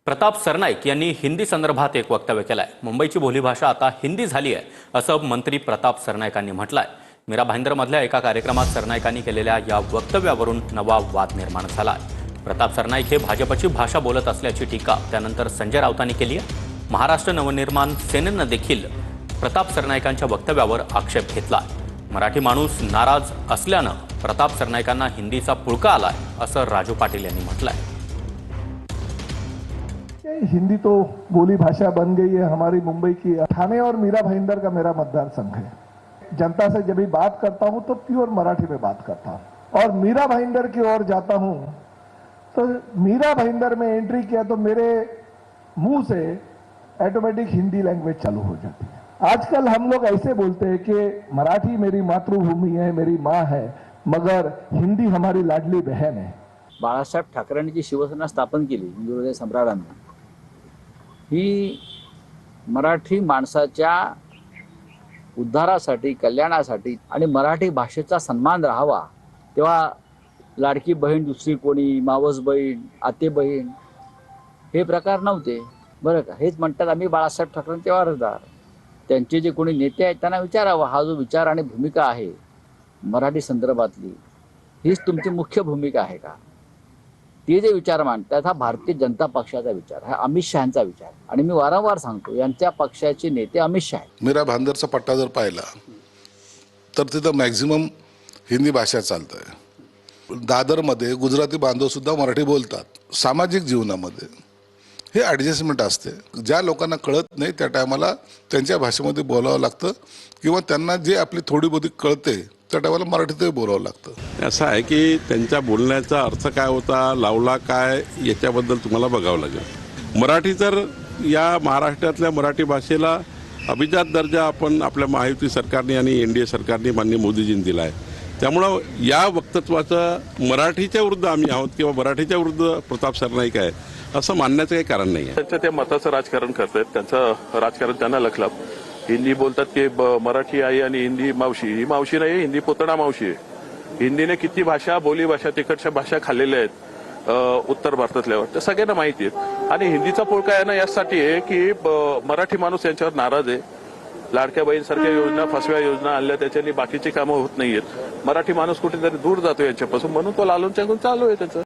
प्रताप सरनाईक यांनी हिंदी संदर्भात एक वक्तव्य केलंय। मुंबईची बोलीभाषा आता हिंदी झाली आहे असं मंत्री प्रताप सरनाईकांनी म्हटलंय। मीरा भाईंदरमधल्या एका कार्यक्रमात सरनाईकांनी केलेल्या या वक्तव्यावरून नवा वाद निर्माण झालाय। प्रताप सरनाईक हे भाजपची भाषा बोलत असल्याची टीका त्यानंतर संजय राऊतांनी केली आहे। महाराष्ट्र नवनिर्माण सेनेनं देखील प्रताप सरनाईकांच्या वक्तव्यावर आक्षेप घेतलाय। मराठी माणूस नाराज असल्यानं प्रताप सरनाईकांना हिंदीचा पुळका आलाय असं राजू पाटील यांनी म्हटलंय। हिंदी तो बोली भाषा बन गई है हमारी मुंबई की। ठाणे और मीरा भाईंदर का मेरा मतदार संघ है। जनता से जब भी बात करता हूं तो प्योर मराठी में बात करता हूं और मीरा भाईंदर की ओर जाता हूं तो मीरा भाईंदर में एंट्री किया तो मेरे मुंह से ऑटोमेटिक हिंदी लैंग्वेज चालू हो जाती है। आजकल हम लोग ऐसे बोलते हैं कि मराठी मेरी मातृभूमि है, मेरी माँ है, मगर हिंदी हमारी लाडली बहन है। बाळासाहेब ठाकरेंनी जी शिवसेना स्थापन केली हिंदू हृदय सम्राटांनी, ही मराठी माणसाच्या उद्धारासाठी, कल्याणासाठी आणि मराठी भाषेचा सन्मान राहावा तेव्हा लाडकी बहीण, दुसरी कोणी, मावस बहीण, आते बहीण हे प्रकार नव्हते बरं का। हेच म्हणतात आम्ही बाळासाहेब ठाकरेंचे वारसदार। त्यांचे जे कोणी नेते आहेत त्यांना विचारावं, हा जो विचार आणि भूमिका आहे मराठी संदर्भातली, हीच तुमची मुख्य भूमिका आहे का? ते जे विचार मांडतात हा भारतीय जनता पक्षाचा विचार, हा अमित शहांचा विचार। आणि मी वारंवार सांगतो यांच्या पक्षाचे नेते अमित शहा आहेत। मीरा भाईंदरचा पट्टा जर पाहिला तर तिथं मॅक्झिमम हिंदी भाषा चालते। दादरमध्ये गुजराती बांधव सुद्धा मराठी बोलतात। सामाजिक जीवनामध्ये हे ॲडजस्टमेंट असते। ज्या लोकांना कळत नाही त्या टायमाला त्यांच्या भाषेमध्ये बोलावं लागतं किंवा त्यांना जे आपली थोडी बहुती कळते त्या टायमाला मराठीतही बोलावं लागतं। असं आहे की त्यांच्या बोलण्याचा अर्थ काय होता, लावला काय, याच्याबद्दल तुम्हाला बघावं लागेल। मराठी तर या महाराष्ट्रातल्या मराठी भाषेला अभिजात दर्जा आपण आपल्या महायुती सरकारने आणि NDA सरकारने माननीय मोदीजींनी दिला आहे। त्यामुळं या वक्तव्याचं मराठीच्या विरुद्ध आम्ही आहोत किंवा मराठीच्या विरुद्ध प्रताप सरनाईक आहे असं मानण्याचं काही कारण नाही आहे। त्यांचं ते मताचं राजकारण करतात, त्यांचं राजकारण त्यांना लखलं। हिंदी बोलतात की मराठी आई आणि हिंदी मावशी, ही मावशी नाही, हिंदी पोतडा मावशी आहे। हिंदीने किती भाषा, बोली भाषा, तिकडच्या भाषा खाल्लेल्या आहेत उत्तर भारतातल्यावर, त्या सगळ्यांना माहिती आहेत। आणि हिंदीचा पुळका आहे ना यासाठी आहे की मराठी माणूस यांच्यावर नाराज आहे। लाडक्या बहीणसारख्या योजना, फसव्या योजना आणल्या, त्याच्यानी बाकीची कामं होत नाहीयेत। मराठी माणूस कुठेतरी दूर जातो यांच्यापासून, म्हणून तो लालून चालू आहे त्याचं।